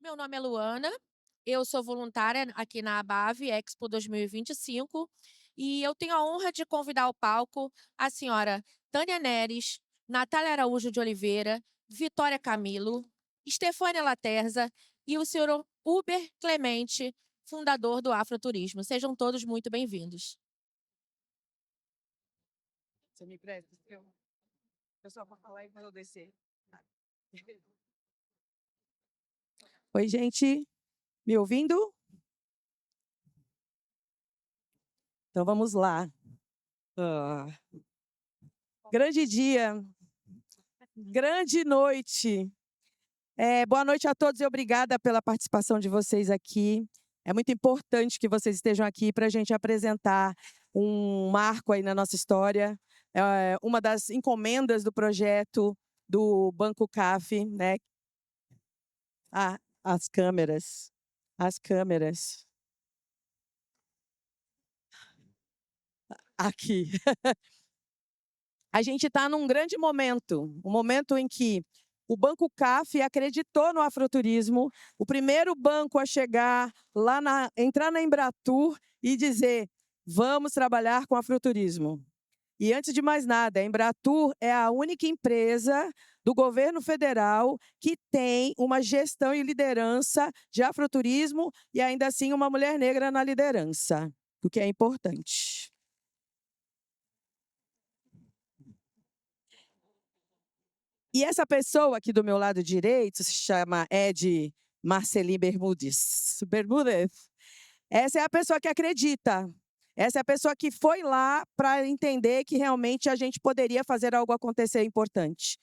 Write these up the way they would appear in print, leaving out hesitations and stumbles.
Meu nome é Luana, eu sou voluntária aqui na ABAV Expo 2025 e eu tenho a honra de convidar ao palco a senhora Tânia Neres, Natália Araújo de Oliveira, Vitória Camilo, Estefânia Laterza e o senhor Uber Clemente, fundador do Afroturismo. Sejam todos muito bem-vindos. Você me presta? Eu só vou falar e quando eu descer. Oi, gente. Me ouvindo? Então vamos lá. Ah, grande dia, grande noite. Boa noite a todos e obrigada pela participação de vocês aqui. É muito importante que vocês estejam aqui para a gente apresentar um marco aí na nossa história. Uma das encomendas do projeto do Banco CAF, né? Ah, as câmeras. As câmeras. Aqui. A gente está num grande momento, um momento em que o Banco CAF acreditou no afroturismo, o primeiro banco a chegar lá, entrar na Embratur e dizer: vamos trabalhar com afroturismo. E antes de mais nada, a Embratur é a única empresa do governo federal que tem uma gestão e liderança de afroturismo e ainda assim uma mulher negra na liderança, o que é importante. E essa pessoa aqui do meu lado direito se chama Ed Marcelim Bermudes. Bermudes. Essa é a pessoa que acredita. Essa é a pessoa que foi lá para entender que realmente a gente poderia fazer algo acontecer importante.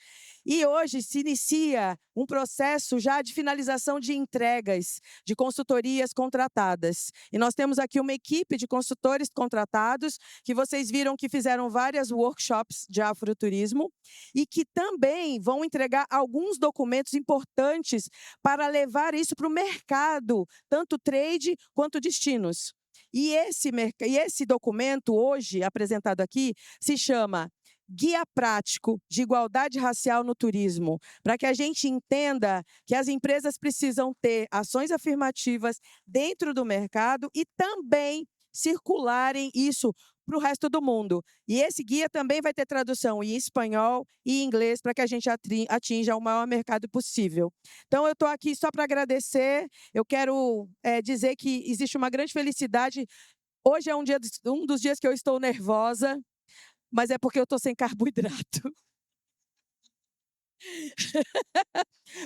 E hoje se inicia um processo já de finalização de entregas, de consultorias contratadas. E nós temos aqui uma equipe de consultores contratados, que vocês viram que fizeram várias workshops de afroturismo, e que também vão entregar alguns documentos importantes para levar isso para o mercado, tanto trade quanto destinos. E esse documento, hoje apresentado aqui, se chama Guia Prático de Igualdade Racial no Turismo, para que a gente entenda que as empresas precisam ter ações afirmativas dentro do mercado e também circularem isso para o resto do mundo. E esse guia também vai ter tradução em espanhol e inglês para que a gente atinja o maior mercado possível. Então, eu estou aqui só para agradecer. Eu quero dizer que existe uma grande felicidade. Hoje é um dos dias que eu estou nervosa, mas é porque eu estou sem carboidrato.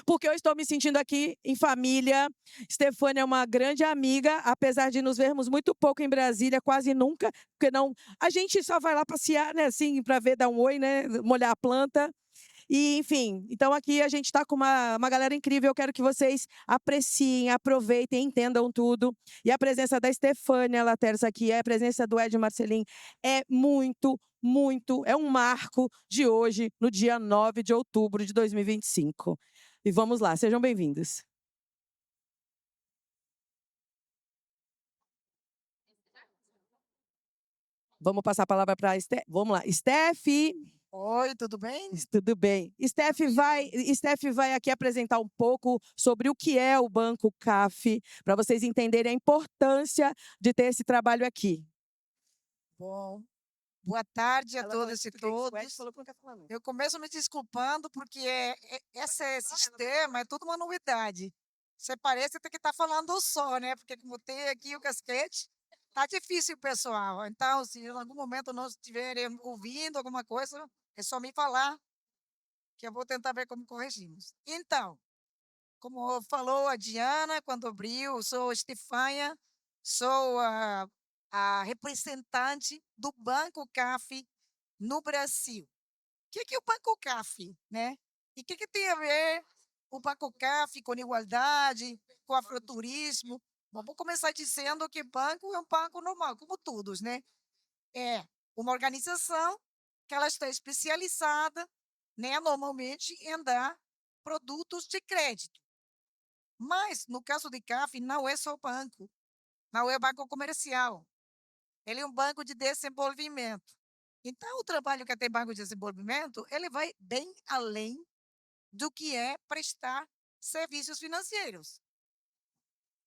Porque eu estou me sentindo aqui em família. Estefânia é uma grande amiga, apesar de nos vermos muito pouco em Brasília, quase nunca, porque não. A gente só vai lá passear, né, assim, para ver, dar um oi, né, molhar a planta. E, enfim, então aqui a gente está com uma galera incrível. Eu quero que vocês apreciem, aproveitem, entendam tudo. E a presença da Estefânia Laterça aqui, a presença do Ed Marcelim é é um marco de hoje, no dia 9 de outubro de 2025. E vamos lá, sejam bem-vindos. Vamos passar a palavra para a Steph. Vamos lá, Steph. Oi, tudo bem? Tudo bem. Steph vai aqui apresentar um pouco sobre o que é o Banco CAF, para vocês entenderem a importância de ter esse trabalho aqui. Bom, boa tarde a Ela todas e todos. falou que não quer falar, não. Eu começo me desculpando porque esse sistema é tudo uma novidade. Você parece ter que estar falando só, né? Porque como tem aqui o casquete, tá difícil, pessoal. Então, se em algum momento não estiverem ouvindo alguma coisa, é só me falar que eu vou tentar ver como corrigimos. Então, como falou a Diana quando abriu, sou Estefânia, sou a representante do Banco CAF no Brasil. O que é o Banco CAF, né? E o que tem a ver o Banco CAF com igualdade, com afroturismo? Bom, vou começar dizendo que banco é um banco normal, como todos, né? É uma organização que ela está especializada, né, normalmente em dar produtos de crédito. Mas, no caso de CAF, não é só banco, não é banco comercial. Ele é um banco de desenvolvimento. Então, o trabalho que tem banco de desenvolvimento, ele vai bem além do que é prestar serviços financeiros.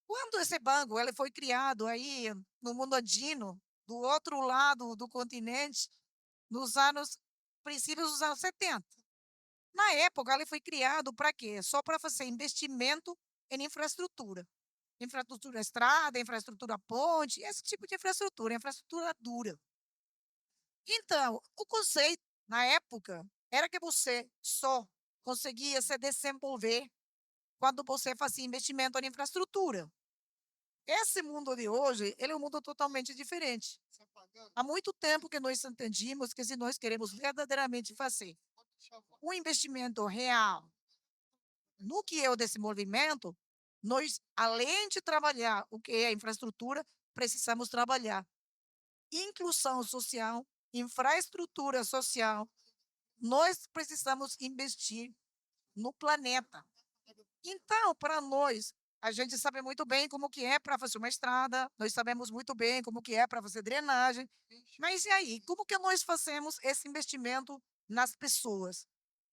Quando esse banco ele foi criado aí no mundo andino, do outro lado do continente, nos anos princípios dos anos 70. Na época, ele foi criado para quê? Só para fazer investimento em infraestrutura. Infraestrutura estrada, infraestrutura ponte, esse tipo de infraestrutura, infraestrutura dura. Então, o conceito, na época, era que você só conseguia se desenvolver quando você fazia investimento em infraestrutura. Esse mundo de hoje, ele é um mundo totalmente diferente. Há muito tempo que nós entendimos que se nós queremos verdadeiramente fazer um investimento real no que é o desenvolvimento, nós, além de trabalhar o que é a infraestrutura, precisamos trabalhar inclusão social, infraestrutura social. Nós precisamos investir no planeta. Então, para nós, a gente sabe muito bem como que é para fazer uma estrada, nós sabemos muito bem como que é para fazer drenagem, mas e aí, como que nós fazemos esse investimento nas pessoas,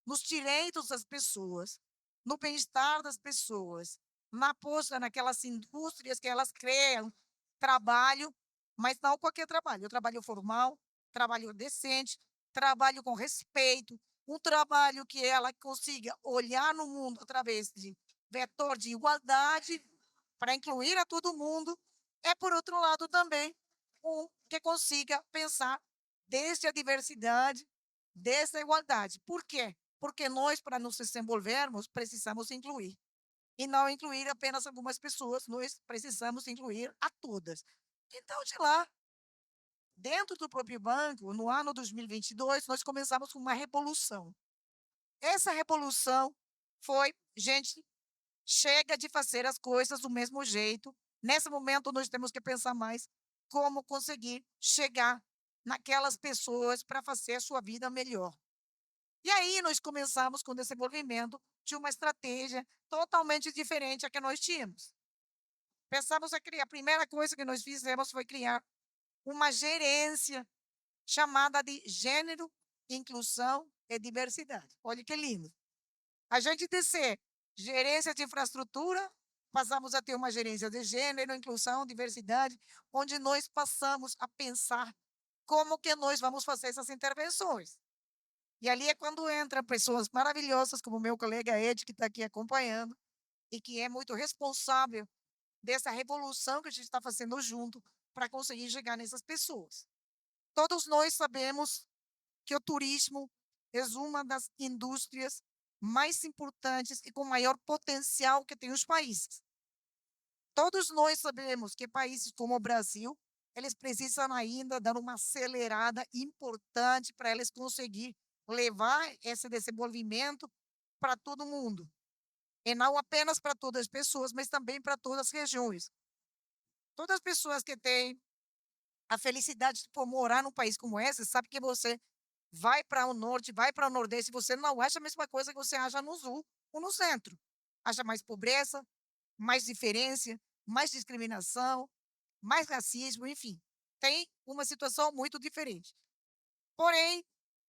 nos direitos das pessoas, no bem-estar das pessoas, na aposta naquelas indústrias que elas criam trabalho, mas não qualquer trabalho, o trabalho formal, trabalho decente, trabalho com respeito, um trabalho que ela consiga olhar no mundo através de vetor de igualdade para incluir a todo mundo, é, por outro lado, também um que consiga pensar desde a diversidade, desde a igualdade. Por quê? Porque nós, para nos desenvolvermos, precisamos incluir. E não incluir apenas algumas pessoas, nós precisamos incluir a todas. Então, de lá, dentro do próprio banco, no ano 2022, nós começamos com uma revolução. Essa revolução foi, gente, chega de fazer as coisas do mesmo jeito. Nesse momento, nós temos que pensar mais como conseguir chegar naquelas pessoas para fazer a sua vida melhor. E aí nós começamos com o desenvolvimento de uma estratégia totalmente diferente a que nós tínhamos. Pensamos a criar, a primeira coisa que nós fizemos foi criar uma gerência chamada de gênero, inclusão e diversidade. Olha que lindo. A gente de ser gerência de infraestrutura, passamos a ter uma gerência de gênero, inclusão, diversidade, onde nós passamos a pensar como que nós vamos fazer essas intervenções. E ali é quando entram pessoas maravilhosas, como o meu colega Ed, que está aqui acompanhando, e que é muito responsável dessa revolução que a gente está fazendo junto para conseguir chegar nessas pessoas. Todos nós sabemos que o turismo é uma das indústrias mais importantes e com maior potencial que tem os países. Todos nós sabemos que países como o Brasil, eles precisam ainda dar uma acelerada importante para eles conseguir levar esse desenvolvimento para todo mundo. E não apenas para todas as pessoas, mas também para todas as regiões. Todas as pessoas que têm a felicidade de por morar num país como esse, sabe que você vai para o norte, vai para o nordeste, você não acha a mesma coisa que você acha no sul ou no centro. Acha mais pobreza, mais diferença, mais discriminação, mais racismo, enfim. Tem uma situação muito diferente. Porém,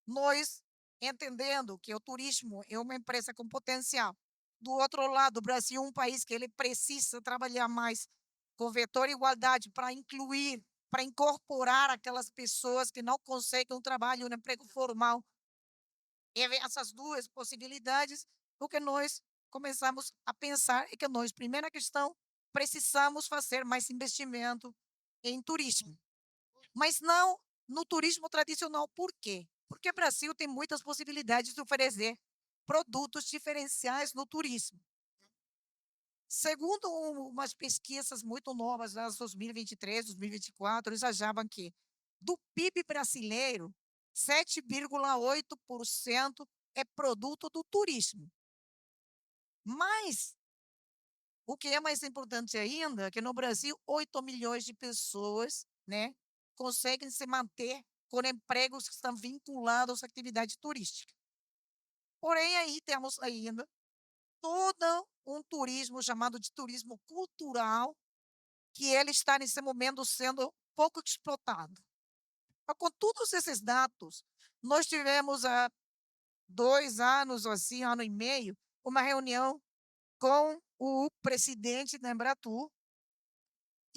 nós, entendendo que o turismo é uma empresa com potencial, do outro lado, o Brasil é um país que ele precisa trabalhar mais com vetor igualdade para incluir, para incorporar aquelas pessoas que não conseguem um trabalho, um emprego formal. E essas duas possibilidades, o que nós começamos a pensar é que nós, primeira questão, precisamos fazer mais investimento em turismo. Mas não no turismo tradicional. Por quê? Porque o Brasil tem muitas possibilidades de oferecer produtos diferenciais no turismo. Segundo umas pesquisas muito novas, lá de 2023, 2024, eles achavam que do PIB brasileiro, 7,8% é produto do turismo. Mas o que é mais importante ainda, é que no Brasil 8 milhões de pessoas, né, conseguem se manter com empregos que estão vinculados à atividade turística. Porém, aí temos ainda todo um turismo chamado de turismo cultural, que ele está nesse momento sendo pouco explotado. Mas com todos esses dados, nós tivemos há 2 anos, ou assim, 1 ano e meio, uma reunião com o presidente da Embratur,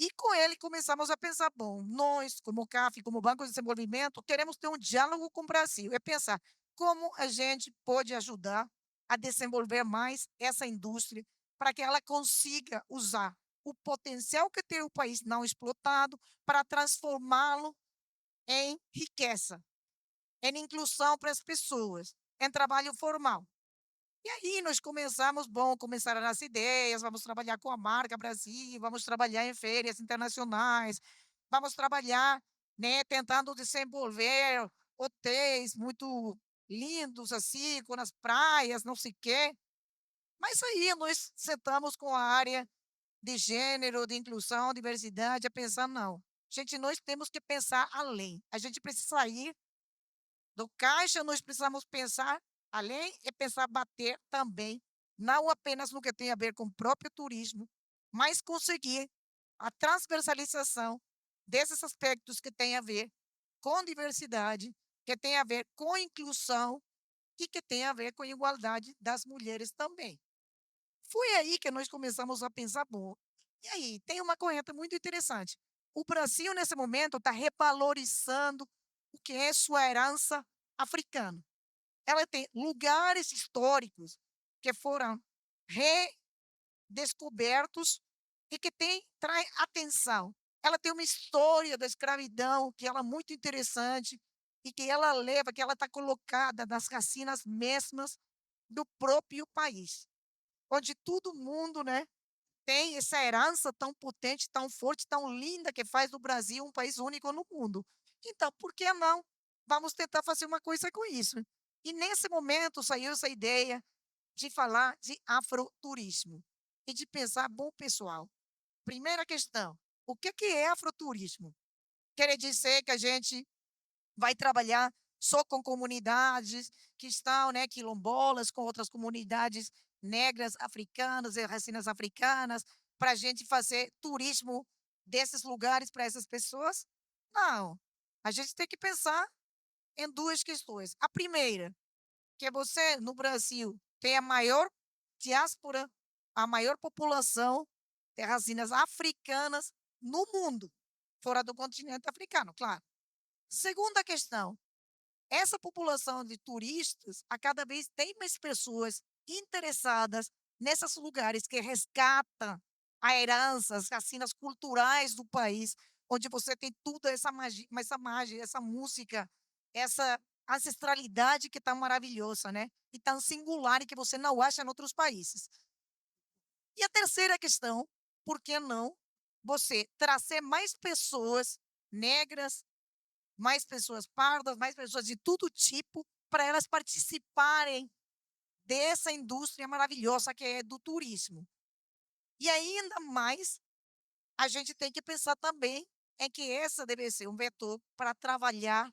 E com ele começamos a pensar, bom, nós, como CAF, como Banco de Desenvolvimento, queremos ter um diálogo com o Brasil. É pensar como a gente pode ajudar a desenvolver mais essa indústria para que ela consiga usar o potencial que tem o país não explotado para transformá-lo em riqueza, em inclusão para as pessoas, em trabalho formal. E aí nós começamos, bom, começaram as ideias, vamos trabalhar com a marca Brasil, vamos trabalhar em feiras internacionais, vamos trabalhar, né, tentando desenvolver hotéis muito lindos, assim, com as praias, não sei o quê. Mas aí nós sentamos com a área de gênero, de inclusão, diversidade, a pensar, não, gente, nós temos que pensar além. A gente precisa sair do caixa, nós precisamos pensar além e pensar bater também, não apenas no que tem a ver com o próprio turismo, mas conseguir a transversalização desses aspectos que têm a ver com diversidade, que tem a ver com inclusão e que tem a ver com igualdade das mulheres também. Foi aí que nós começamos a pensar, bom, e aí, tem uma corrente muito interessante. O Brasil, nesse momento, está revalorizando o que é sua herança africana. Ela tem lugares históricos que foram redescobertos e que traz atenção. Ela tem uma história da escravidão que ela é muito interessante e que ela leva, que ela está colocada nas racinas mesmas do próprio país, onde todo mundo, né, tem essa herança tão potente, tão forte, tão linda que faz do Brasil um país único no mundo. Então, por que não? Vamos tentar fazer uma coisa com isso. E nesse momento saiu essa ideia de falar de afroturismo e de pensar, bom, pessoal, primeira questão, o que é afroturismo? Quer dizer que a gente vai trabalhar só com comunidades que estão, né, quilombolas, com outras comunidades negras, africanas e racinas africanas, para a gente fazer turismo desses lugares para essas pessoas? Não. A gente tem que pensar em duas questões. A primeira, que você, no Brasil, tem a maior diáspora, a maior população de racinas africanas no mundo, fora do continente africano, claro. Segunda questão, essa população de turistas, a cada vez tem mais pessoas interessadas nesses lugares que resgatam a herança, as racinas culturais do país, onde você tem tudo essa magia, essa música, essa ancestralidade que é tão maravilhosa, né? E tão singular e que você não acha em outros países. E a terceira questão, por que não você trazer mais pessoas negras, mais pessoas pardas, mais pessoas de todo tipo, para elas participarem dessa indústria maravilhosa que é do turismo. E ainda mais, a gente tem que pensar também em que essa deve ser um vetor para trabalhar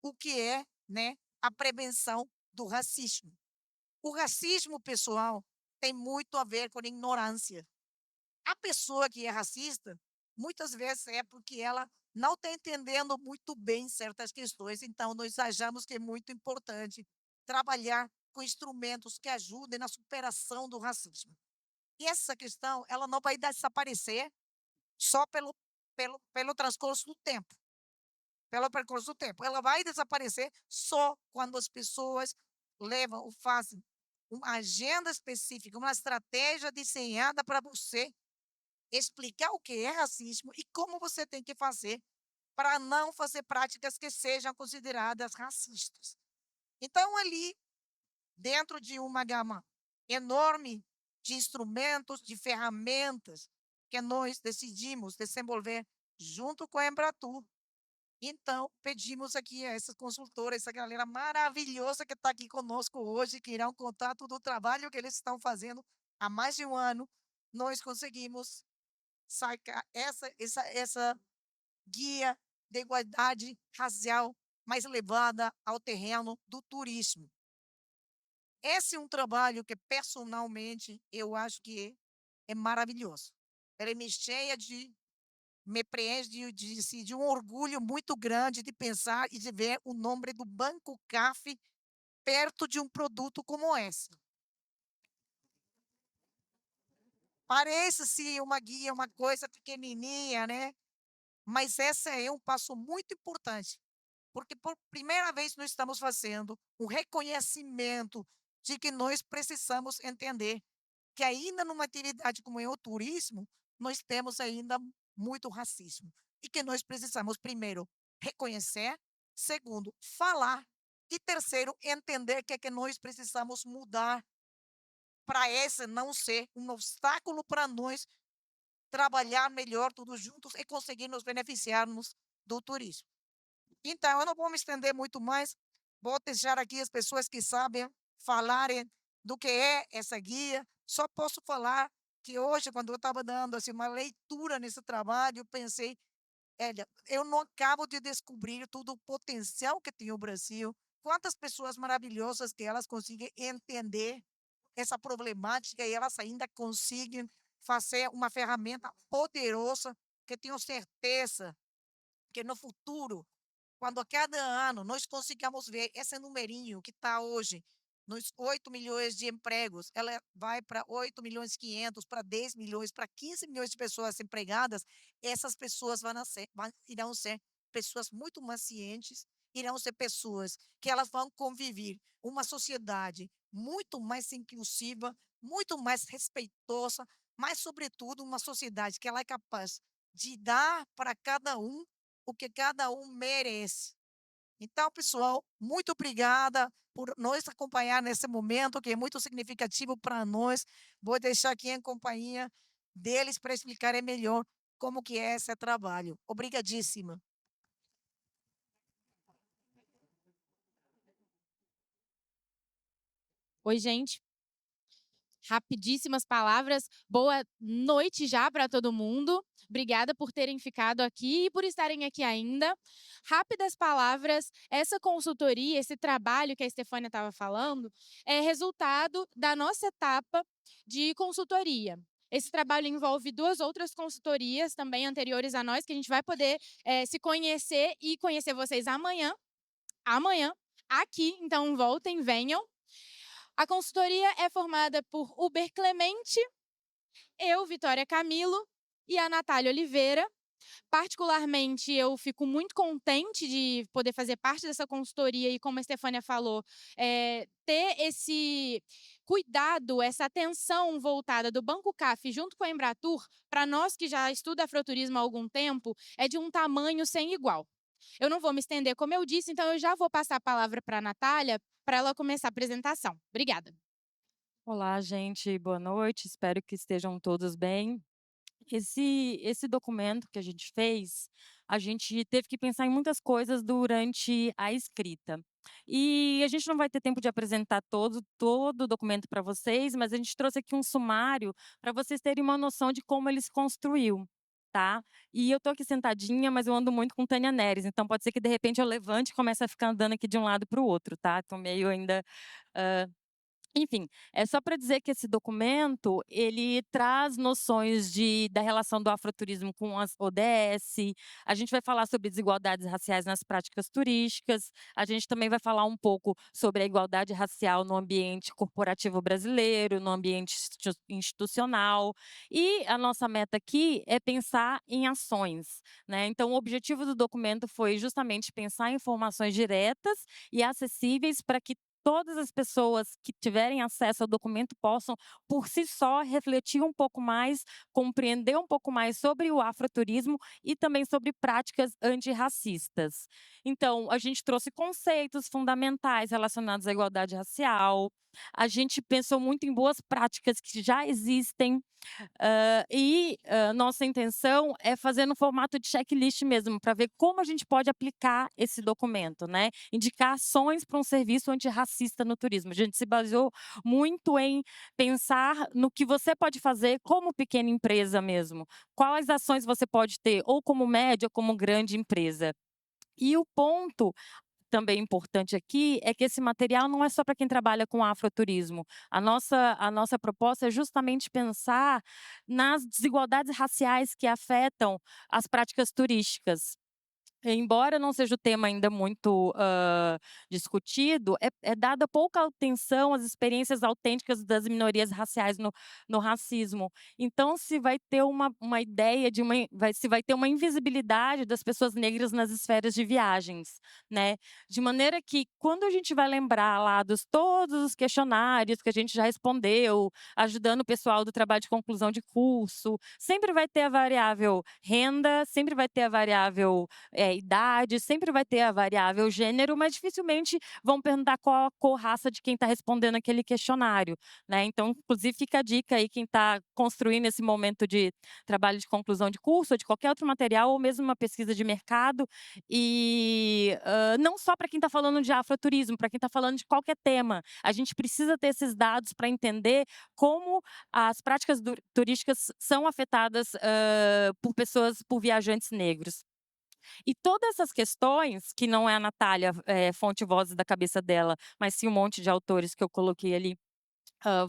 o que é, né, a prevenção do racismo. O racismo, pessoal, tem muito a ver com ignorância. A pessoa que é racista, muitas vezes é porque ela não está entendendo muito bem certas questões. Então, nós achamos que é muito importante trabalhar com instrumentos que ajudem na superação do racismo. E essa questão, ela não vai desaparecer só pelo transcurso do tempo, pelo percurso do tempo. Ela vai desaparecer só quando as pessoas levam ou fazem uma agenda específica, uma estratégia desenhada para você explicar o que é racismo e como você tem que fazer para não fazer práticas que sejam consideradas racistas. Então, ali, dentro de uma gama enorme de instrumentos, de ferramentas que nós decidimos desenvolver junto com a Embratur, então, pedimos aqui a essas consultoras, essa galera maravilhosa que está aqui conosco hoje, que irão contar todo o trabalho que eles estão fazendo há mais de um ano, nós conseguimos sacar essa guia de igualdade racial mais levada ao terreno do turismo. Esse é um trabalho que, personalmente, eu acho que é maravilhoso. Ele me preenche assim, de um orgulho muito grande de pensar e de ver o nome do Banco CAF perto de um produto como esse. Parece sim uma guia, uma coisa pequenininha, né, mas essa é um passo muito importante, porque por primeira vez nós estamos fazendo um reconhecimento de que nós precisamos entender que ainda numa atividade como é o turismo, nós temos ainda muito racismo e que nós precisamos primeiro reconhecer, segundo, falar e terceiro, entender que é que nós precisamos mudar para esse não ser um obstáculo para nós trabalhar melhor todos juntos e conseguir nos beneficiarmos do turismo. Então, eu não vou me estender muito mais, vou deixar aqui as pessoas que sabem falarem do que é essa guia. Só posso falar que hoje, quando eu estava dando assim, uma leitura nesse trabalho, eu pensei, olha, eu não acabo de descobrir todo o potencial que tem o Brasil, quantas pessoas maravilhosas que elas conseguem entender essa problemática e elas ainda conseguem fazer uma ferramenta poderosa que tenho certeza que no futuro, quando a cada ano nós consigamos ver esse numerinho que está hoje nos 8 milhões de empregos, ela vai para 8 milhões e 500, para 10 milhões, para 15 milhões de pessoas empregadas, essas pessoas irão ser pessoas muito mais cientes, irão ser pessoas que elas vão conviver uma sociedade muito mais inclusiva, muito mais respeitosa, mas sobretudo uma sociedade que ela é capaz de dar para cada um o que cada um merece. Então, pessoal, muito obrigada por nos acompanhar nesse momento, que é muito significativo para nós. Vou deixar aqui em companhia deles para explicarem melhor como que é esse trabalho. Obrigadíssima. Oi, gente. Rapidíssimas palavras. Boa noite já para todo mundo. Obrigada por terem ficado aqui e por estarem aqui ainda. Rápidas palavras. Essa consultoria, esse trabalho que a Estefânia estava falando, é resultado da nossa etapa de consultoria. Esse trabalho envolve 2 outras consultorias também anteriores a nós, que a gente vai poder se conhecer e conhecer vocês amanhã, aqui. Então, voltem, venham. A consultoria é formada por Uber Clemente, eu, Vitória Camilo, e a Natália Oliveira. Particularmente, eu fico muito contente de poder fazer parte dessa consultoria e, como a Estefânia falou, ter esse cuidado, essa atenção voltada do Banco CAF junto com a Embratur, para nós que já estuda afroturismo há algum tempo, é de um tamanho sem igual. Eu não vou me estender, como eu disse, então eu já vou passar a palavra para a Natália, para ela começar a apresentação. Obrigada. Olá, gente, boa noite, espero que estejam todos bem. Esse documento que a gente fez, a gente teve que pensar em muitas coisas durante a escrita. E a gente não vai ter tempo de apresentar todo o documento para vocês, mas a gente trouxe aqui um sumário para vocês terem uma noção de como ele se construiu, tá? E eu tô aqui sentadinha, mas eu ando muito com Tânia Neres, então pode ser que de repente eu levante e comece a ficar andando aqui de um lado para o outro, tá? Tô meio ainda, enfim, é só para dizer que esse documento, ele traz noções da relação do afroturismo com as ODS, a gente vai falar sobre desigualdades raciais nas práticas turísticas, a gente também vai falar um pouco sobre a igualdade racial no ambiente corporativo brasileiro, no ambiente institucional, e a nossa meta aqui é pensar em ações, né? Então, o objetivo do documento foi justamente pensar em informações diretas e acessíveis para que todas as pessoas que tiverem acesso ao documento possam, por si só, refletir um pouco mais, compreender um pouco mais sobre o afroturismo e também sobre práticas antirracistas. Então, a gente trouxe conceitos fundamentais relacionados à igualdade racial, a gente pensou muito em boas práticas que já existem, nossa intenção é fazer no formato de checklist mesmo, para ver como a gente pode aplicar esse documento, né? Indicar ações para um serviço antirracista no turismo. A gente se baseou muito em pensar no que você pode fazer como pequena empresa mesmo. Quais ações você pode ter, ou como média, ou como grande empresa. E o ponto também importante aqui é que esse material não é só para quem trabalha com afroturismo. A nossa proposta é justamente pensar nas desigualdades raciais que afetam as práticas turísticas. embora não seja o tema ainda muito discutido, é dada pouca atenção às experiências autênticas das minorias raciais no racismo. Então, se vai ter uma ideia de se vai ter uma invisibilidade das pessoas negras nas esferas de viagens, né? De maneira que, quando a gente vai lembrar lá dos todos os questionários que a gente já respondeu, ajudando o pessoal do trabalho de conclusão de curso, sempre vai ter a variável renda, sempre vai ter a variável idade, sempre vai ter a variável gênero, mas dificilmente vão perguntar qual a cor, raça de quem está respondendo aquele questionário, né? Então, inclusive, fica a dica aí, quem está construindo esse momento de trabalho de conclusão de curso, ou de qualquer outro material, ou mesmo uma pesquisa de mercado, e não só para quem está falando de afroturismo, para quem está falando de qualquer tema. A gente precisa ter esses dados para entender como as práticas turísticas são afetadas por viajantes negros. E todas essas questões, que não é a Natália fonte vozes da cabeça dela, mas sim um monte de autores que eu coloquei ali,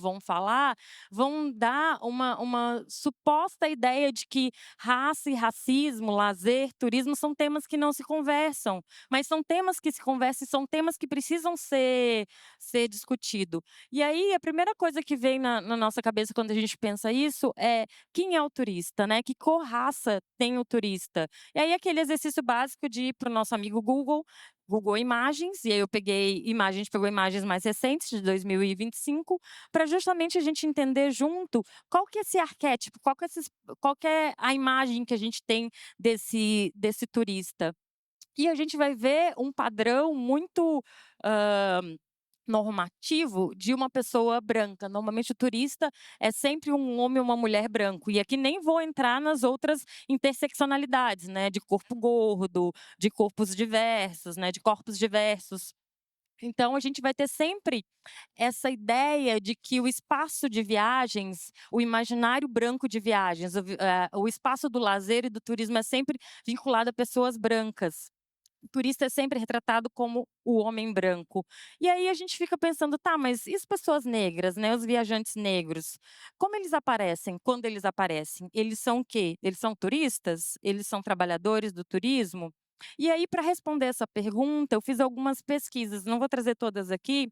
vão falar, vão dar uma suposta ideia de que raça e racismo, lazer, turismo são temas que não se conversam, mas são temas que se conversam e são temas que precisam ser discutido. E aí, a primeira coisa que vem na nossa cabeça quando a gente pensa isso é: quem é o turista, né? Que cor, raça tem o turista? E aí, aquele exercício básico de ir para o nosso amigo Google Imagens, e aí eu peguei imagens, a gente pegou imagens mais recentes, de 2025, para justamente a gente entender junto qual que é esse arquétipo, qual que é a imagem que a gente tem desse turista. E a gente vai ver um padrão muito normativo de uma pessoa branca. Normalmente o turista é sempre um homem ou uma mulher branco. E aqui nem vou entrar nas outras interseccionalidades, né, de corpo gordo, de corpos diversos, né, de corpos diversos. Então, a gente vai ter sempre essa ideia de que o espaço de viagens, o imaginário branco de viagens, o espaço do lazer e do turismo é sempre vinculado a pessoas brancas. O turista é sempre retratado como o homem branco. E aí a gente fica pensando, tá, mas e as pessoas negras, né, os viajantes negros? Como eles aparecem? Quando eles aparecem? Eles são o quê? Eles são turistas? Eles são trabalhadores do turismo? E aí, para responder essa pergunta, eu fiz algumas pesquisas, não vou trazer todas aqui,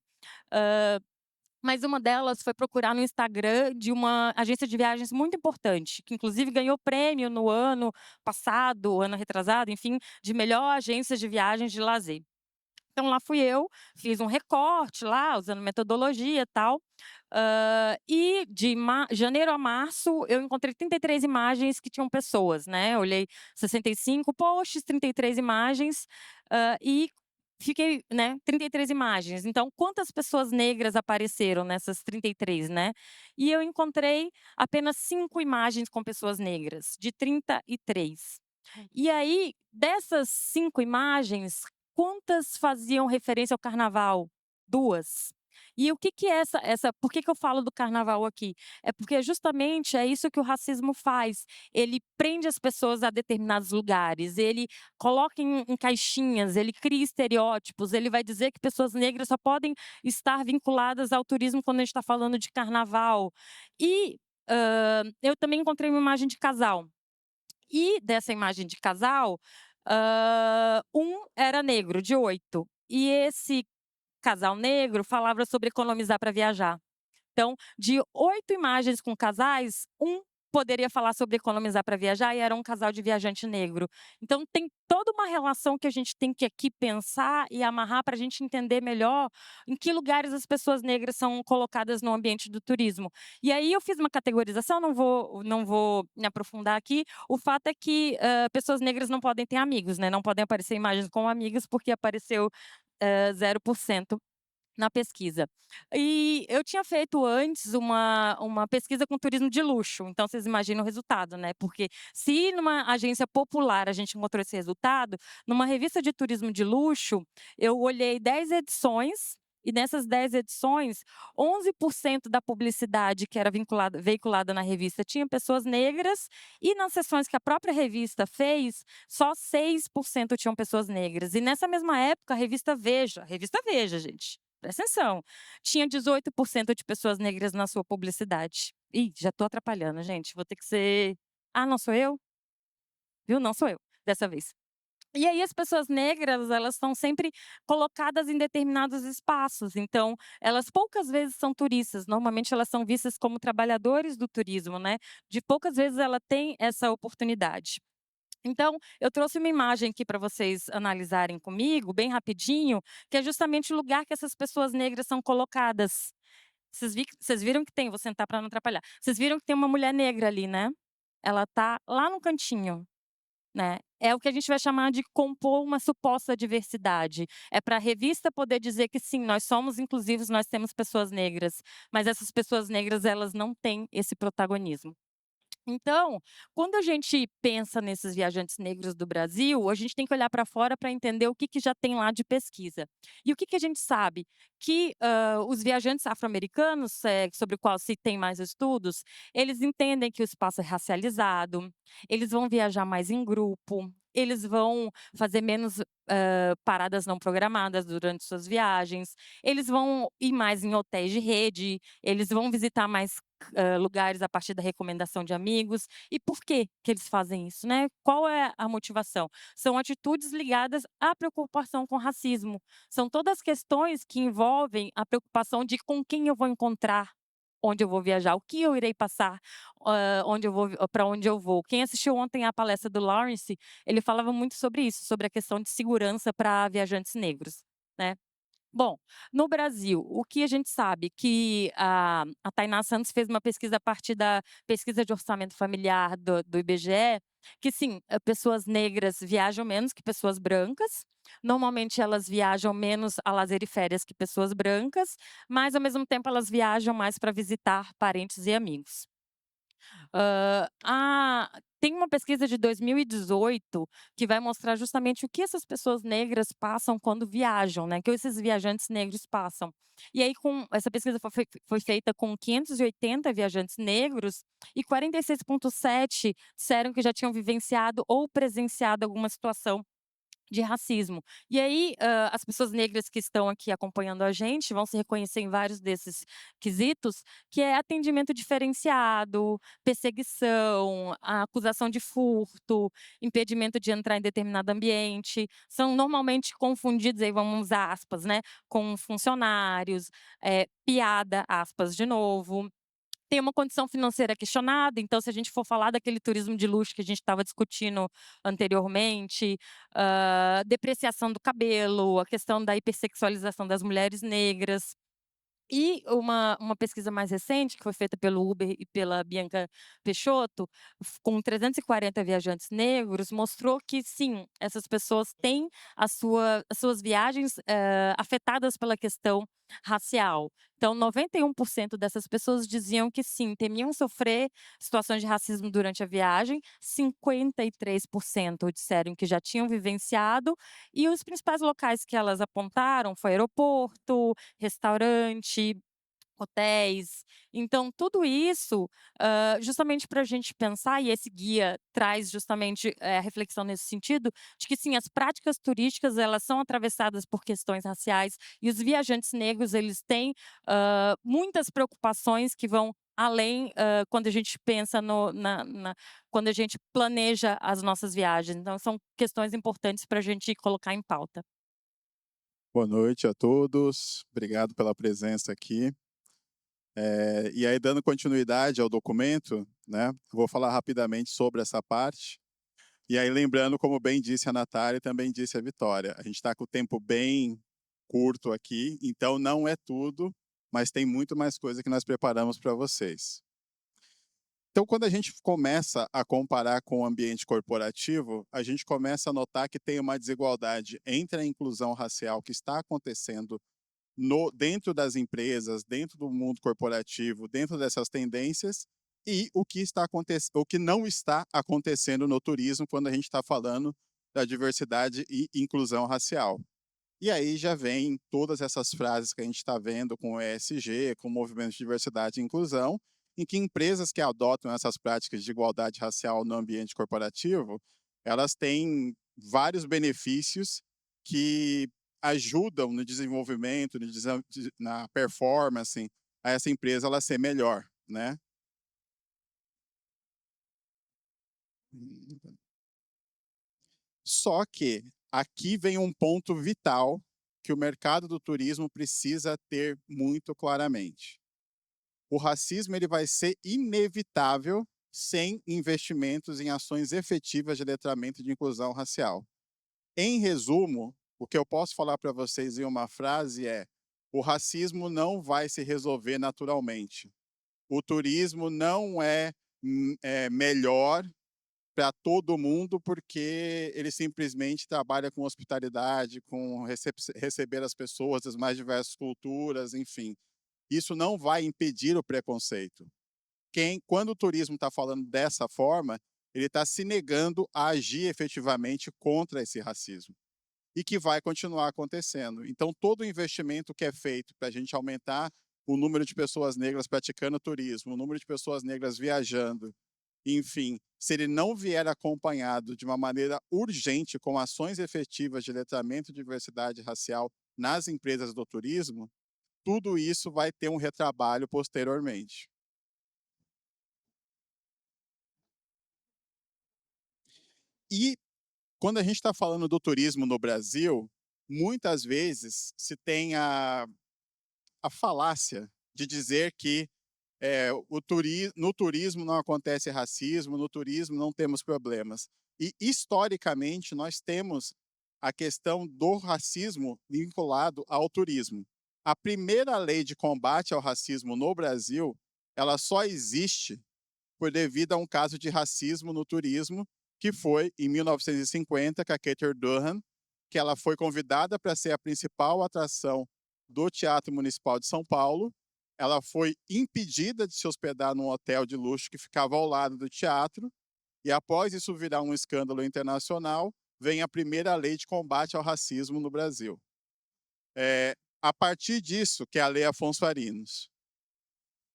mas uma delas foi procurar no Instagram de uma agência de viagens muito importante, que inclusive ganhou prêmio no ano passado, ano retrasado, enfim, de melhor agência de viagens de lazer. Então lá fui eu, fiz um recorte lá, usando metodologia e tal, e de janeiro a março eu encontrei 33 imagens que tinham pessoas, né, olhei 65 posts, 33 imagens, e fiquei, né, 33 imagens. Então, quantas pessoas negras apareceram nessas 33, né? E eu encontrei apenas 5 imagens com pessoas negras, de 33. E aí, dessas 5 imagens, quantas faziam referência ao carnaval? 2. E o que que é por que que eu falo do carnaval aqui? É porque justamente é isso que o racismo faz. Ele prende as pessoas a determinados lugares, ele coloca em caixinhas, ele cria estereótipos, ele vai dizer que pessoas negras só podem estar vinculadas ao turismo quando a gente está falando de carnaval. E eu também encontrei uma imagem de casal. E dessa imagem de casal, um era negro, de 8. E esse casal negro falava sobre economizar para viajar. Então, de 8 imagens com casais, um poderia falar sobre economizar para viajar e era um casal de viajante negro. Então, tem toda uma relação que a gente tem que aqui pensar e amarrar para a gente entender melhor em que lugares as pessoas negras são colocadas no ambiente do turismo. E aí eu fiz uma categorização, não vou me aprofundar aqui. O fato é que pessoas negras não podem ter amigos, né? Não podem aparecer imagens com amigos porque apareceu 0% na pesquisa. E eu tinha feito antes uma pesquisa com turismo de luxo, então vocês imaginam o resultado, né, porque se numa agência popular a gente encontrou esse resultado, numa revista de turismo de luxo, eu olhei 10 edições, e nessas 10 edições, 11% da publicidade que era veiculada na revista tinha pessoas negras, e nas sessões que a própria revista fez, só 6% tinham pessoas negras. E nessa mesma época, a revista Veja, gente, presta atenção, tinha 18% de pessoas negras na sua publicidade. Ih, já estou atrapalhando, gente, vou ter que ser. Ah, não sou eu? Viu? Não sou eu, dessa vez. E aí as pessoas negras, elas são sempre colocadas em determinados espaços, então elas poucas vezes são turistas, normalmente elas são vistas como trabalhadores do turismo, né, de poucas vezes ela tem essa oportunidade. Então, eu trouxe uma imagem aqui para vocês analisarem comigo, bem rapidinho, que é justamente o lugar que essas pessoas negras são colocadas. Vocês viram que tem, vou sentar para não atrapalhar. Vocês viram que tem uma mulher negra ali, né? Ela tá lá no cantinho, né? É o que a gente vai chamar de compor uma suposta diversidade. É para a revista poder dizer que sim, nós somos inclusivos, nós temos pessoas negras, mas essas pessoas negras, elas não têm esse protagonismo. Então, quando a gente pensa nesses viajantes negros do Brasil, a gente tem que olhar para fora para entender o que, que já tem lá de pesquisa. E o que, que a gente sabe? Que os viajantes afro-americanos, sobre o qual se tem mais estudos, eles entendem que o espaço é racializado, eles vão viajar mais em grupo, eles vão fazer menos paradas não programadas durante suas viagens, eles vão ir mais em hotéis de rede, eles vão visitar mais lugares a partir da recomendação de amigos. E por que que eles fazem isso, né? Qual é a motivação? São atitudes ligadas à preocupação com racismo. São todas questões que envolvem a preocupação de com quem eu vou encontrar, onde eu vou viajar, o que eu irei passar, onde eu vou, para onde eu vou. Quem assistiu ontem à palestra do Lawrence, ele falava muito sobre isso, sobre a questão de segurança para viajantes negros, né? Bom, no Brasil, o que a gente sabe que a Tainá Santos fez uma pesquisa a partir da pesquisa de orçamento familiar do IBGE, que sim, pessoas negras viajam menos que pessoas brancas. Normalmente elas viajam menos a lazer e férias que pessoas brancas, mas ao mesmo tempo elas viajam mais para visitar parentes e amigos. Tem uma pesquisa de 2018 que vai mostrar justamente o que essas pessoas negras passam quando viajam, né, que esses viajantes negros passam. E aí com essa pesquisa foi feita com 580 viajantes negros e 46,7 disseram que já tinham vivenciado ou presenciado alguma situação de racismo. E aí, as pessoas negras que estão aqui acompanhando a gente vão se reconhecer em vários desses quesitos, que é atendimento diferenciado, perseguição, a acusação de furto, impedimento de entrar em determinado ambiente, são normalmente confundidos, aí vamos usar aspas, né, com funcionários, piada, aspas de novo. Tem uma condição financeira questionada, então se a gente for falar daquele turismo de luxo que a gente estava discutindo anteriormente, depreciação do cabelo, a questão da hipersexualização das mulheres negras. E uma pesquisa mais recente, que foi feita pelo Uber e pela Bianca Peixoto, com 340 viajantes negros, mostrou que sim, essas pessoas têm as suas viagens afetadas pela questão racial. Então, 91% dessas pessoas diziam que sim, temiam sofrer situações de racismo durante a viagem, 53% disseram que já tinham vivenciado, e os principais locais que elas apontaram foi aeroporto, restaurante, hotéis. Então, tudo isso, justamente para a gente pensar, e esse guia traz justamente a reflexão nesse sentido, de que sim, as práticas turísticas elas são atravessadas por questões raciais e os viajantes negros eles têm muitas preocupações que vão além quando a gente pensa quando a gente planeja as nossas viagens. Então, são questões importantes para a gente colocar em pauta. Boa noite a todos, obrigado pela presença aqui. E aí, dando continuidade ao documento, né, vou falar rapidamente sobre essa parte. E aí, lembrando, como bem disse a Natália e também disse a Vitória, a gente está com o tempo bem curto aqui, então não é tudo, mas tem muito mais coisa que nós preparamos para vocês. Então, quando a gente começa a comparar com o ambiente corporativo, a gente começa a notar que tem uma desigualdade entre a inclusão racial que está acontecendo dentro das empresas, dentro do mundo corporativo, dentro dessas tendências, e o que o que não está acontecendo no turismo quando a gente está falando da diversidade e inclusão racial. E aí já vem todas essas frases que a gente está vendo com o ESG, com o Movimento de Diversidade e Inclusão, em que empresas que adotam essas práticas de igualdade racial no ambiente corporativo, elas têm vários benefícios que ajudam no desenvolvimento, na performance, a essa empresa ela ser melhor, né? Só que aqui vem um ponto vital que o mercado do turismo precisa ter muito claramente. O racismo ele vai ser inevitável sem investimentos em ações efetivas de letramento e de inclusão racial. Em resumo, o que eu posso falar para vocês em uma frase é: o racismo não vai se resolver naturalmente. O turismo não é melhor para todo mundo porque ele simplesmente trabalha com hospitalidade, com receber as pessoas das mais diversas culturas, enfim. Isso não vai impedir o preconceito. Quando o turismo está falando dessa forma, ele está se negando a agir efetivamente contra esse racismo. E que vai continuar acontecendo. Então, todo o investimento que é feito para a gente aumentar o número de pessoas negras praticando turismo, o número de pessoas negras viajando, enfim, se ele não vier acompanhado de uma maneira urgente com ações efetivas de letramento e diversidade racial nas empresas do turismo, tudo isso vai ter um retrabalho posteriormente. E quando a gente está falando do turismo no Brasil, muitas vezes se tem a falácia de dizer que no turismo não acontece racismo, no turismo não temos problemas. E, historicamente, nós temos a questão do racismo vinculado ao turismo. A primeira lei de combate ao racismo no Brasil, ela só existe por devido a um caso de racismo no turismo, que foi em 1950, com a Kater Durham, que ela foi convidada para ser a principal atração do Teatro Municipal de São Paulo. Ela foi impedida de se hospedar num hotel de luxo que ficava ao lado do teatro, e após isso virar um escândalo internacional, vem a primeira lei de combate ao racismo no Brasil. A partir disso, que é a Lei Afonso Arinos.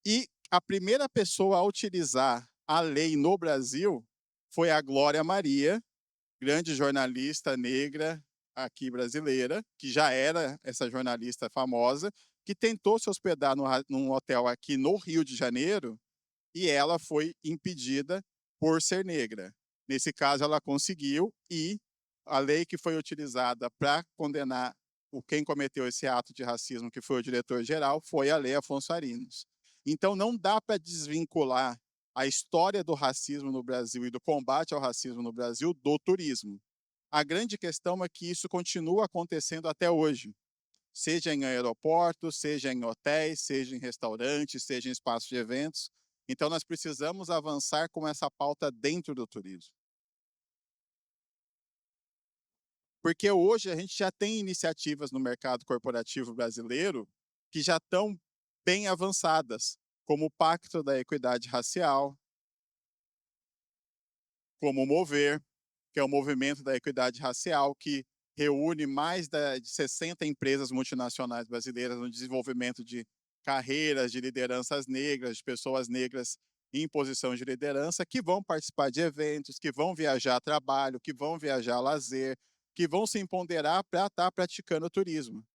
E a primeira pessoa a utilizar a lei no Brasil foi a Glória Maria, grande jornalista negra aqui brasileira, que já era essa jornalista famosa, que tentou se hospedar num hotel aqui no Rio de Janeiro, e ela foi impedida por ser negra. Nesse caso, ela conseguiu, e a lei que foi utilizada para condenar quem cometeu esse ato de racismo, que foi o diretor-geral, foi a Lei Afonso Arinos. Então, não dá para desvincular a história do racismo no Brasil e do combate ao racismo no Brasil do turismo. A grande questão é que isso continua acontecendo até hoje, seja em aeroportos, seja em hotéis, seja em restaurantes, seja em espaços de eventos. Então, nós precisamos avançar com essa pauta dentro do turismo. Porque hoje a gente já tem iniciativas no mercado corporativo brasileiro que já estão bem avançadas, como o Pacto da Equidade Racial, como o Mover, que é o Movimento da Equidade Racial, que reúne mais de 60 empresas multinacionais brasileiras no desenvolvimento de carreiras, de lideranças negras, de pessoas negras em posição de liderança, que vão participar de eventos, que vão viajar a trabalho, que vão viajar a lazer, que vão se empoderar para estar praticando turismo.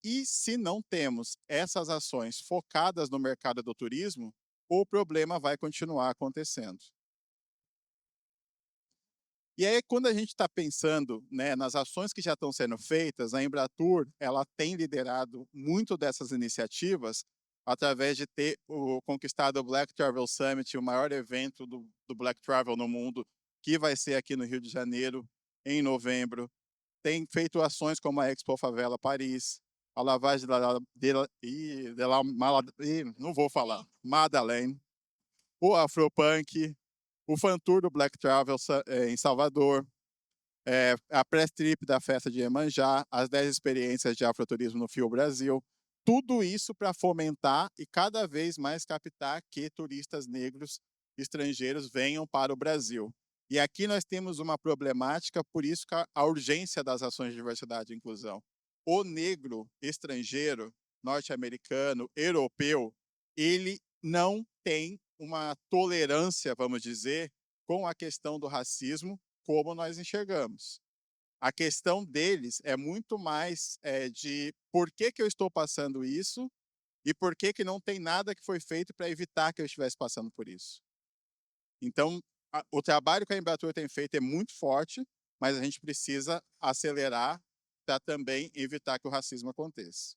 E se não temos essas ações focadas no mercado do turismo, o problema vai continuar acontecendo. E aí, quando a gente está pensando, né, nas ações que já estão sendo feitas, a Embratur ela tem liderado muito dessas iniciativas através de ter conquistado o Black Travel Summit, o maior evento do Black Travel no mundo, que vai ser aqui no Rio de Janeiro, em novembro. Tem feito ações como a Expo Favela Paris, a lavagem não vou falar, Madeleine, o Afropunk, o Fan Tour do Black Travel em Salvador, a press trip da festa de Iemanjá, as 10 experiências de afroturismo no Fio Brasil, tudo isso para fomentar e cada vez mais captar que turistas negros estrangeiros venham para o Brasil. E aqui nós temos uma problemática, por isso que a urgência das ações de diversidade e inclusão. O negro estrangeiro, norte-americano, europeu, ele não tem uma tolerância, vamos dizer, com a questão do racismo, como nós enxergamos. A questão deles é muito mais de por que eu estou passando isso e por que não tem nada que foi feito para evitar que eu estivesse passando por isso. Então, o trabalho que a Embratur tem feito é muito forte, mas a gente precisa acelerar para também evitar que o racismo aconteça.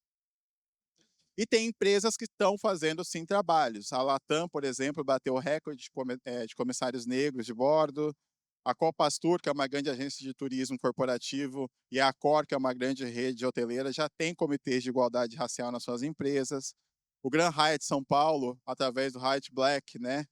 E tem empresas que estão fazendo, sim, trabalhos. A Latam, por exemplo, bateu o recorde de comissários negros de bordo. A Copastur, que é uma grande agência de turismo corporativo, e a Accor, que é uma grande rede hoteleira, já tem comitês de igualdade racial nas suas empresas. O Grand Hyatt São Paulo, através do Hyatt Black, né,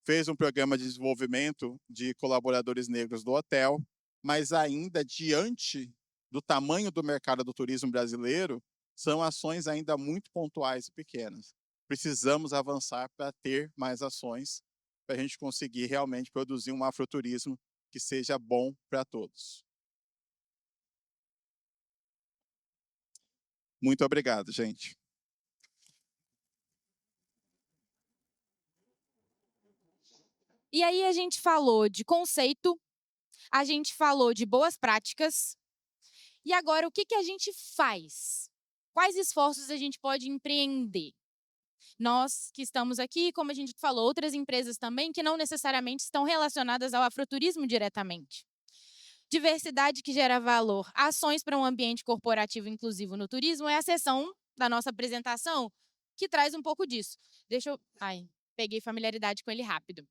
fez um programa de desenvolvimento de colaboradores negros do hotel, mas ainda diante do tamanho do mercado do turismo brasileiro, são ações ainda muito pontuais e pequenas. Precisamos avançar para ter mais ações, para a gente conseguir realmente produzir um afroturismo que seja bom para todos. Muito obrigado, gente. E aí a gente falou de conceito, a gente falou de boas práticas, e agora o que a gente faz? Quais esforços a gente pode empreender? Nós que estamos aqui, como a gente falou, outras empresas também que não necessariamente estão relacionadas ao afroturismo diretamente. Diversidade que gera valor. Ações para um ambiente corporativo inclusivo no turismo é a seção da nossa apresentação que traz um pouco disso. Peguei familiaridade com ele rápido.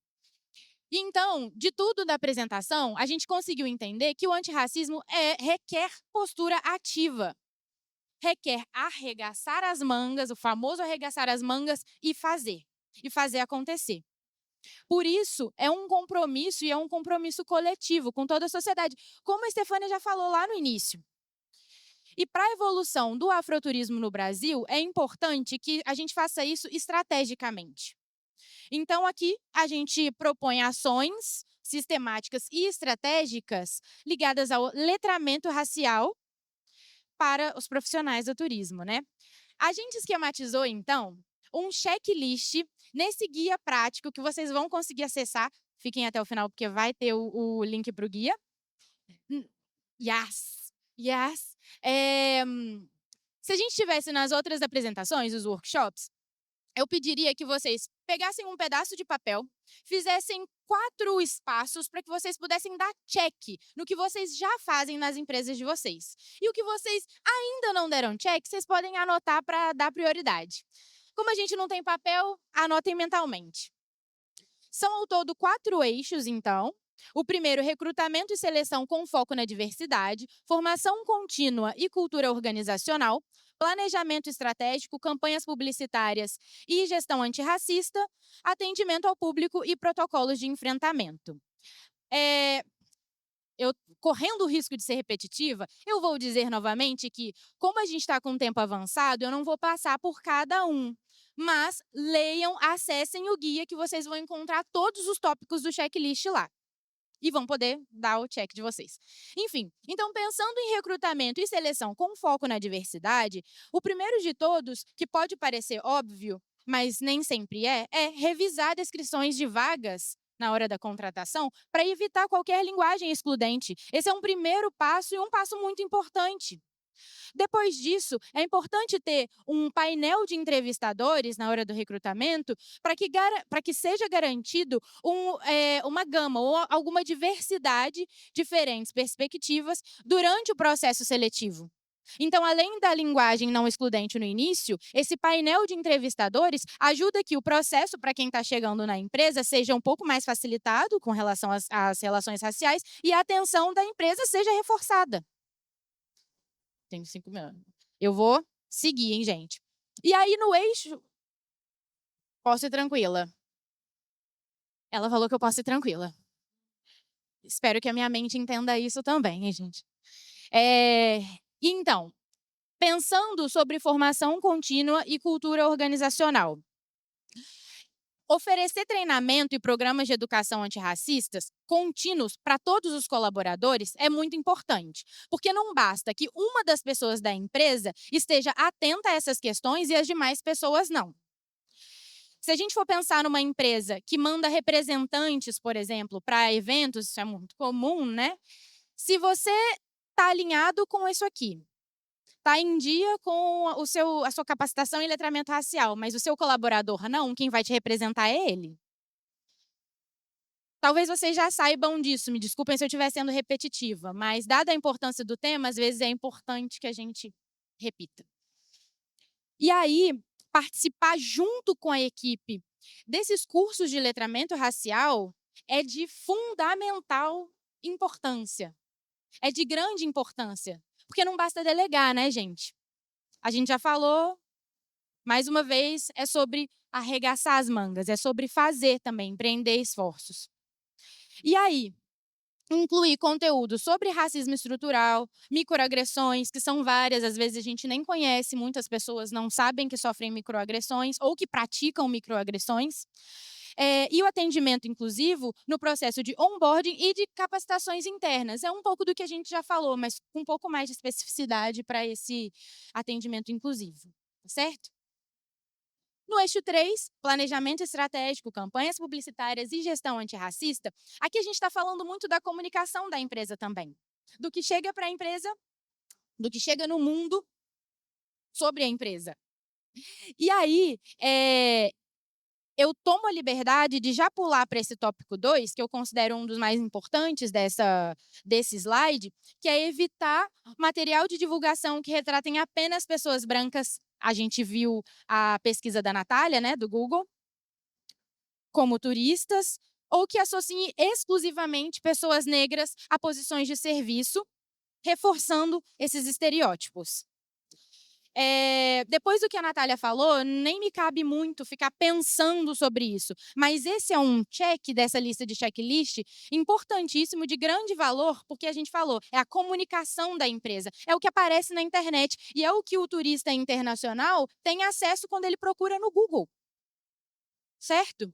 E então, de tudo da apresentação, a gente conseguiu entender que o antirracismo requer postura ativa. Requer arregaçar as mangas, o famoso arregaçar as mangas e fazer acontecer. Por isso, é um compromisso e é um compromisso coletivo com toda a sociedade, como a Estefânia já falou lá no início. E para a evolução do afroturismo no Brasil, é importante que a gente faça isso estrategicamente. Então, aqui, a gente propõe ações sistemáticas e estratégicas ligadas ao letramento racial para os profissionais do turismo, né? A gente esquematizou, então, um checklist nesse guia prático que vocês vão conseguir acessar. Fiquem até o final, porque vai ter o link para o guia. Yes! Se a gente estivesse nas outras apresentações, os workshops, eu pediria que vocês pegassem um pedaço de papel, fizessem 4 espaços para que vocês pudessem dar check no que vocês já fazem nas empresas de vocês. E o que vocês ainda não deram check, vocês podem anotar para dar prioridade. Como a gente não tem papel, anotem mentalmente. São ao todo 4 eixos, então. O primeiro, recrutamento e seleção com foco na diversidade, formação contínua e cultura organizacional, planejamento estratégico, campanhas publicitárias e gestão antirracista, atendimento ao público e protocolos de enfrentamento. Eu, correndo o risco de ser repetitiva, eu vou dizer novamente que, como a gente está com um tempo avançado, eu não vou passar por cada um. Mas leiam, acessem o guia que vocês vão encontrar todos os tópicos do checklist lá. E vão poder dar o check de vocês. Enfim, então pensando em recrutamento e seleção com foco na diversidade, o primeiro de todos, que pode parecer óbvio, mas nem sempre é revisar descrições de vagas na hora da contratação para evitar qualquer linguagem excludente. Esse é um primeiro passo e um passo muito importante. Depois disso, é importante ter um painel de entrevistadores na hora do recrutamento para que seja garantido uma gama ou alguma diversidade, diferentes perspectivas durante o processo seletivo. Então, além da linguagem não excludente no início, esse painel de entrevistadores ajuda que o processo, para quem está chegando na empresa, seja um pouco mais facilitado com relação às relações raciais e a atenção da empresa seja reforçada. Tenho 5 minutos. Eu vou seguir, hein, gente? E aí, no eixo... Posso ir tranquila. Ela falou que eu posso ir tranquila. Espero que a minha mente entenda isso também, hein, gente? Então, pensando sobre formação contínua e cultura organizacional. Oferecer treinamento e programas de educação antirracistas contínuos para todos os colaboradores é muito importante, porque não basta que uma das pessoas da empresa esteja atenta a essas questões e as demais pessoas não. Se a gente for pensar numa empresa que manda representantes, por exemplo, para eventos, isso é muito comum, né? Se você está alinhado com isso aqui, está em dia com a sua capacitação em letramento racial, mas o seu colaborador não, quem vai te representar é ele. Talvez vocês já saibam disso, me desculpem se eu estiver sendo repetitiva, mas dada a importância do tema, às vezes é importante que a gente repita. E aí, participar junto com a equipe desses cursos de letramento racial é de fundamental importância. É de grande importância, porque não basta delegar, né, gente? A gente já falou, mais uma vez, é sobre arregaçar as mangas, é sobre fazer também, empreender esforços. E aí, incluir conteúdo sobre racismo estrutural, microagressões, que são várias, às vezes a gente nem conhece, muitas pessoas não sabem que sofrem microagressões ou que praticam microagressões. E o atendimento inclusivo no processo de onboarding e de capacitações internas. É um pouco do que a gente já falou, mas com um pouco mais de especificidade para esse atendimento inclusivo, tá certo? No eixo 3, planejamento estratégico, campanhas publicitárias e gestão antirracista, aqui a gente está falando muito da comunicação da empresa também. Do que chega para a empresa, do que chega no mundo sobre a empresa. E aí, eu tomo a liberdade de já pular para esse tópico 2, que eu considero um dos mais importantes desse slide, que é evitar material de divulgação que retratem apenas pessoas brancas. A gente viu a pesquisa da Natália, né, do Google, como turistas, ou que associem exclusivamente pessoas negras a posições de serviço, reforçando esses estereótipos. Depois do que a Natália falou, nem me cabe muito ficar pensando sobre isso, mas esse é um check dessa lista de checklist importantíssimo, de grande valor, porque a gente falou, é a comunicação da empresa, é o que aparece na internet e é o que o turista internacional tem acesso quando ele procura no Google, certo?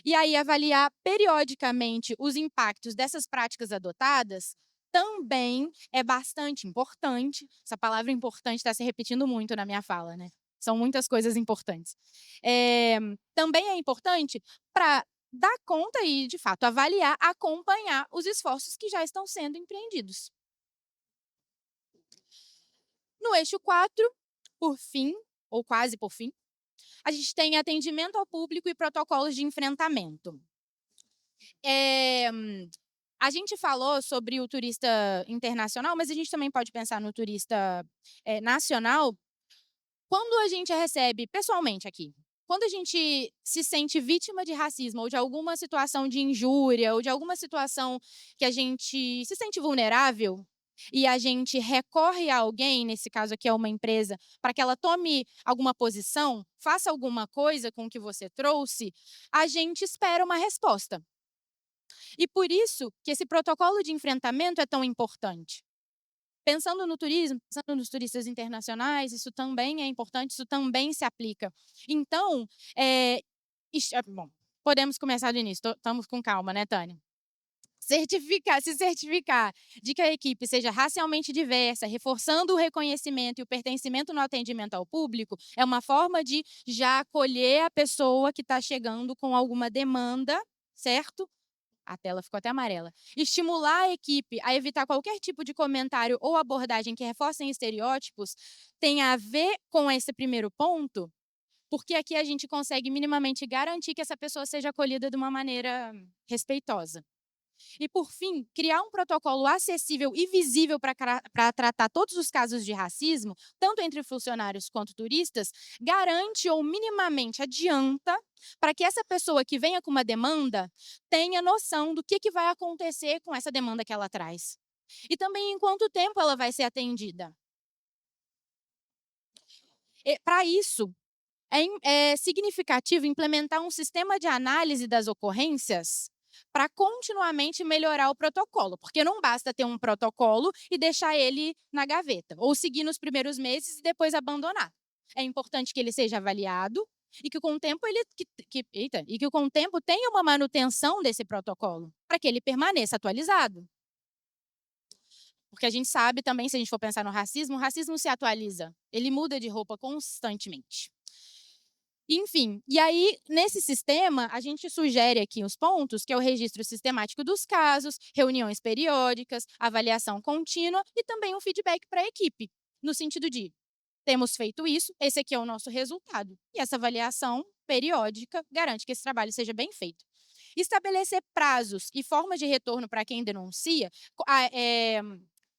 E aí avaliar periodicamente os impactos dessas práticas adotadas também é bastante importante. Essa palavra importante está se repetindo muito na minha fala, né? São muitas coisas importantes. Também é importante para dar conta e, de fato, avaliar, acompanhar os esforços que já estão sendo empreendidos. No eixo 4, por fim, ou quase por fim, a gente tem atendimento ao público e protocolos de enfrentamento. A gente falou sobre o turista internacional, mas a gente também pode pensar no turista nacional. Quando a gente recebe, pessoalmente aqui, quando a gente se sente vítima de racismo ou de alguma situação de injúria ou de alguma situação que a gente se sente vulnerável e a gente recorre a alguém, nesse caso aqui é uma empresa, para que ela tome alguma posição, faça alguma coisa com o que você trouxe, a gente espera uma resposta. E por isso que esse protocolo de enfrentamento é tão importante. Pensando no turismo, pensando nos turistas internacionais, isso também é importante, isso também se aplica. Então, bom, podemos começar do início, estamos com calma, né, Tânia? Se certificar de que a equipe seja racialmente diversa, reforçando o reconhecimento e o pertencimento no atendimento ao público, é uma forma de já acolher a pessoa que está chegando com alguma demanda, certo? A tela ficou até amarela. Estimular a equipe a evitar qualquer tipo de comentário ou abordagem que reforcem estereótipos tem a ver com esse primeiro ponto, porque aqui a gente consegue minimamente garantir que essa pessoa seja acolhida de uma maneira respeitosa. E, por fim, criar um protocolo acessível e visível para tratar todos os casos de racismo, tanto entre funcionários quanto turistas, garante ou minimamente adianta para que essa pessoa que venha com uma demanda tenha noção do que vai acontecer com essa demanda que ela traz. E também em quanto tempo ela vai ser atendida. Para isso, é significativo implementar um sistema de análise das ocorrências para continuamente melhorar o protocolo, porque não basta ter um protocolo e deixar ele na gaveta, ou seguir nos primeiros meses e depois abandonar. É importante que ele seja avaliado e que com o tempo com o tempo tenha uma manutenção desse protocolo, para que ele permaneça atualizado. Porque a gente sabe também, se a gente for pensar no racismo, o racismo se atualiza, ele muda de roupa constantemente. Enfim, e aí, nesse sistema, a gente sugere aqui os pontos, que é o registro sistemático dos casos, reuniões periódicas, avaliação contínua e também um feedback para a equipe, no sentido de, temos feito isso, esse aqui é o nosso resultado. E essa avaliação periódica garante que esse trabalho seja bem feito. Estabelecer prazos e formas de retorno para quem denuncia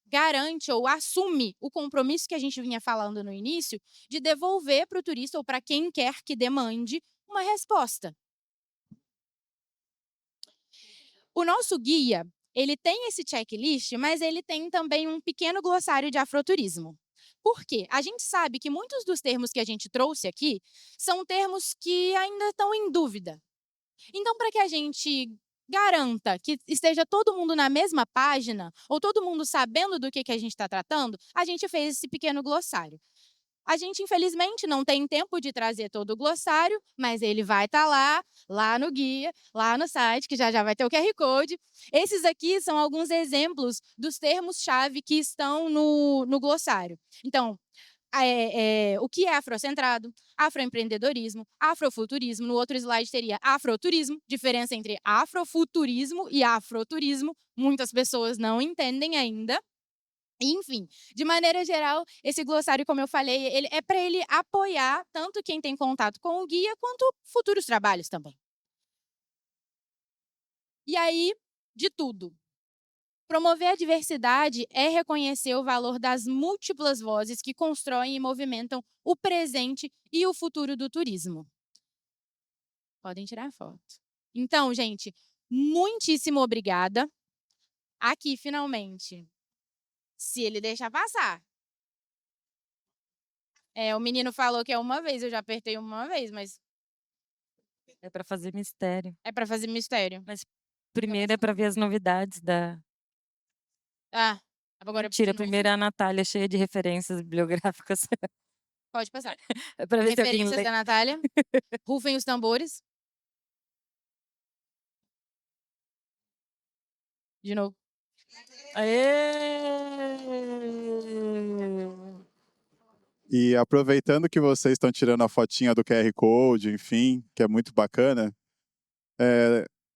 garante ou assume o compromisso que a gente vinha falando no início de devolver para o turista ou para quem quer que demande uma resposta. O nosso guia, ele tem esse checklist, mas ele tem também um pequeno glossário de afroturismo. Por quê? A gente sabe que muitos dos termos que a gente trouxe aqui são termos que ainda estão em dúvida. Então, para que a gente garanta que esteja todo mundo na mesma página, ou todo mundo sabendo do que a gente está tratando, a gente fez esse pequeno glossário. A gente, infelizmente, não tem tempo de trazer todo o glossário, mas ele vai estar lá no guia, lá no site, que já vai ter o QR Code. Esses aqui são alguns exemplos dos termos-chave que estão no glossário. Então, o que é afrocentrado, afroempreendedorismo, afrofuturismo. No outro slide teria afroturismo, diferença entre afrofuturismo e afroturismo. Muitas pessoas não entendem ainda. Enfim, de maneira geral, esse glossário, como eu falei, ele é para ele apoiar tanto quem tem contato com o guia, quanto futuros trabalhos também. E aí, de tudo. Promover a diversidade é reconhecer o valor das múltiplas vozes que constroem e movimentam o presente e o futuro do turismo. Podem tirar a foto. Então, gente, muitíssimo obrigada. Aqui, finalmente, se ele deixar passar. O menino falou que é uma vez, eu já apertei uma vez, mas É para fazer mistério. é para fazer mistério. Primeiro é para ver as novidades da... Ah, agora de Mentira, novo. primeiro é a Natália, cheia de referências bibliográficas. Pode passar. É para ver se alguém Referências lê. da Natália. Rufem os tambores. De novo. Aê! E aproveitando que vocês estão tirando a fotinha do QR Code, enfim, que é muito bacana,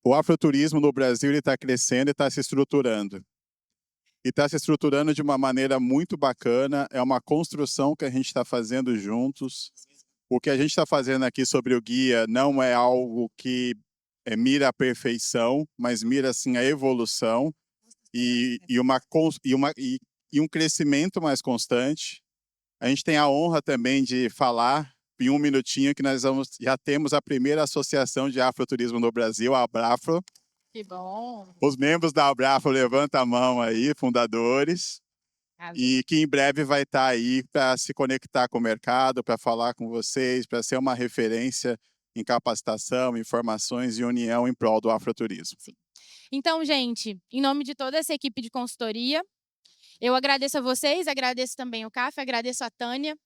o afroturismo no Brasil está crescendo e está se estruturando. E está se estruturando de uma maneira muito bacana, é uma construção que a gente está fazendo juntos. O que a gente está fazendo aqui sobre o guia não é algo que mira a perfeição, mas mira assim, a evolução e um crescimento mais constante. A gente tem a honra também de falar em um minutinho que nós já temos a primeira associação de afroturismo no Brasil, a Abrafro. Que bom. Os membros da Abrafro levantam a mão aí, fundadores, e que em breve vai estar aí para se conectar com o mercado, para falar com vocês, para ser uma referência em capacitação, informações e união em prol do afroturismo. Sim. Então, gente, em nome de toda essa equipe de consultoria, eu agradeço a vocês, agradeço também o CAF, agradeço a Tânia.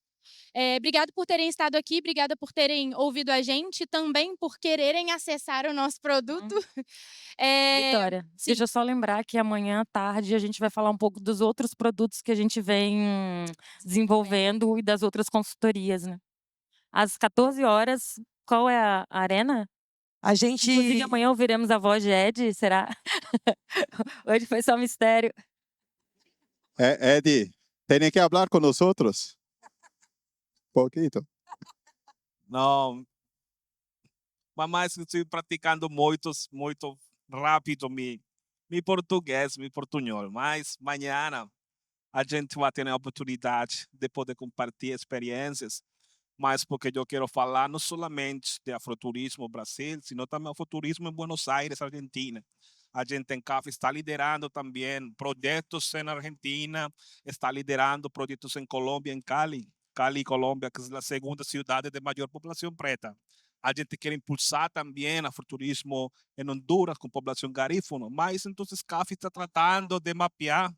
Obrigado por terem estado aqui, obrigada por terem ouvido a gente, também por quererem acessar o nosso produto. Vitória, Sim. deixa eu só lembrar que amanhã à tarde a gente vai falar um pouco dos outros produtos que a gente vem desenvolvendo e das outras consultorias, né? Às 14 horas, qual é a arena? A gente... Inclusive, amanhã ouviremos a voz de Ed, será? Hoje foi só mistério. Ed, tem que falar com nós outros? Pouquinho. Não, mas estou praticando muito rápido meu português, meu portunhol. Mas amanhã a gente vai ter a oportunidade de poder compartilhar experiências, mas porque eu quero falar não somente de afroturismo no Brasil, sino também afroturismo em Buenos Aires, Argentina. A gente em CAF está liderando também projetos na Argentina, está liderando projetos em Colômbia, em Cali, Colômbia, que é a segunda cidade de maior população preta. A gente quer impulsar também afroturismo em Honduras com população garífuna, mas então CAF está tratando de mapear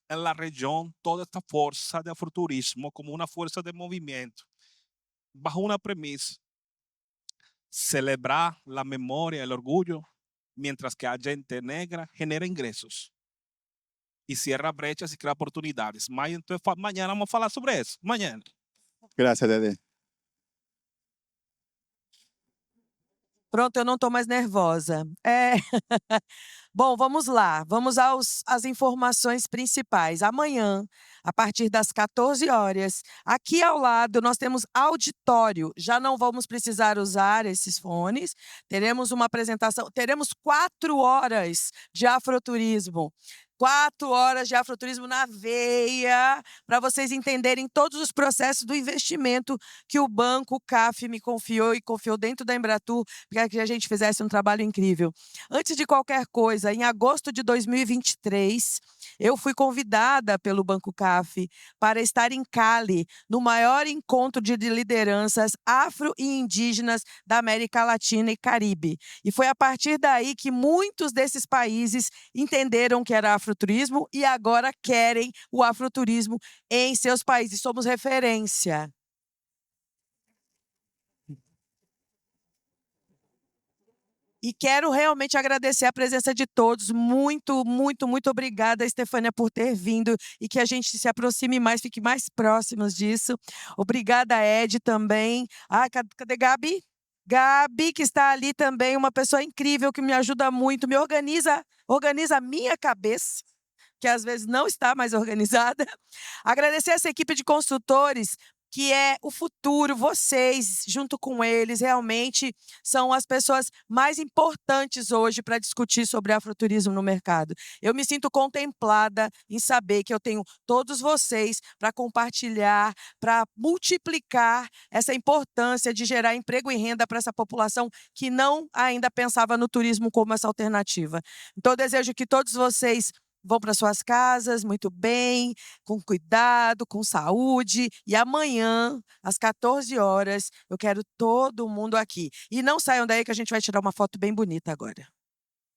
na região toda esta força de afroturismo como uma força de movimento, bajo uma premissa: celebrar a memória e o orgulho, mientras que a gente negra genera ingressos e cierra brechas e cria oportunidades. Mas então amanhã vamos falar sobre isso. Amanhã. Graças, Dede. Pronto, eu não estou mais nervosa. Bom, vamos lá. Vamos às informações principais. Amanhã, a partir das 14 horas, aqui ao lado nós temos auditório. Já não vamos precisar usar esses fones. Teremos uma apresentação, teremos 4 horas de afroturismo. 4 horas de afroturismo na veia, para vocês entenderem todos os processos do investimento que o Banco CAF me confiou e confiou dentro da Embratur, para que a gente fizesse um trabalho incrível. Antes de qualquer coisa, em agosto de 2023, eu fui convidada pelo Banco CAF para estar em Cali, no maior encontro de lideranças afro e indígenas da América Latina e Caribe. E foi a partir daí que muitos desses países entenderam que era afroturismo e agora querem o afroturismo em seus países. Somos referência. E quero realmente agradecer a presença de todos. Muito, muito, muito obrigada, Estefânia, por ter vindo e que a gente se aproxime mais, fique mais próximos disso. Obrigada, Ed, também. Ah, cadê Gabi? Gabi, que está ali também, uma pessoa incrível que me ajuda muito, me organiza a minha cabeça, que às vezes não está mais organizada. Agradecer essa equipe de consultores, que é o futuro, vocês, junto com eles, realmente são as pessoas mais importantes hoje para discutir sobre afroturismo no mercado. Eu me sinto contemplada em saber que eu tenho todos vocês para compartilhar, para multiplicar essa importância de gerar emprego e renda para essa população que não ainda pensava no turismo como essa alternativa. Então, eu desejo que todos vocês vão para suas casas muito bem, com cuidado, com saúde. E amanhã, às 14 horas, eu quero todo mundo aqui. E não saiam daí que a gente vai tirar uma foto bem bonita agora.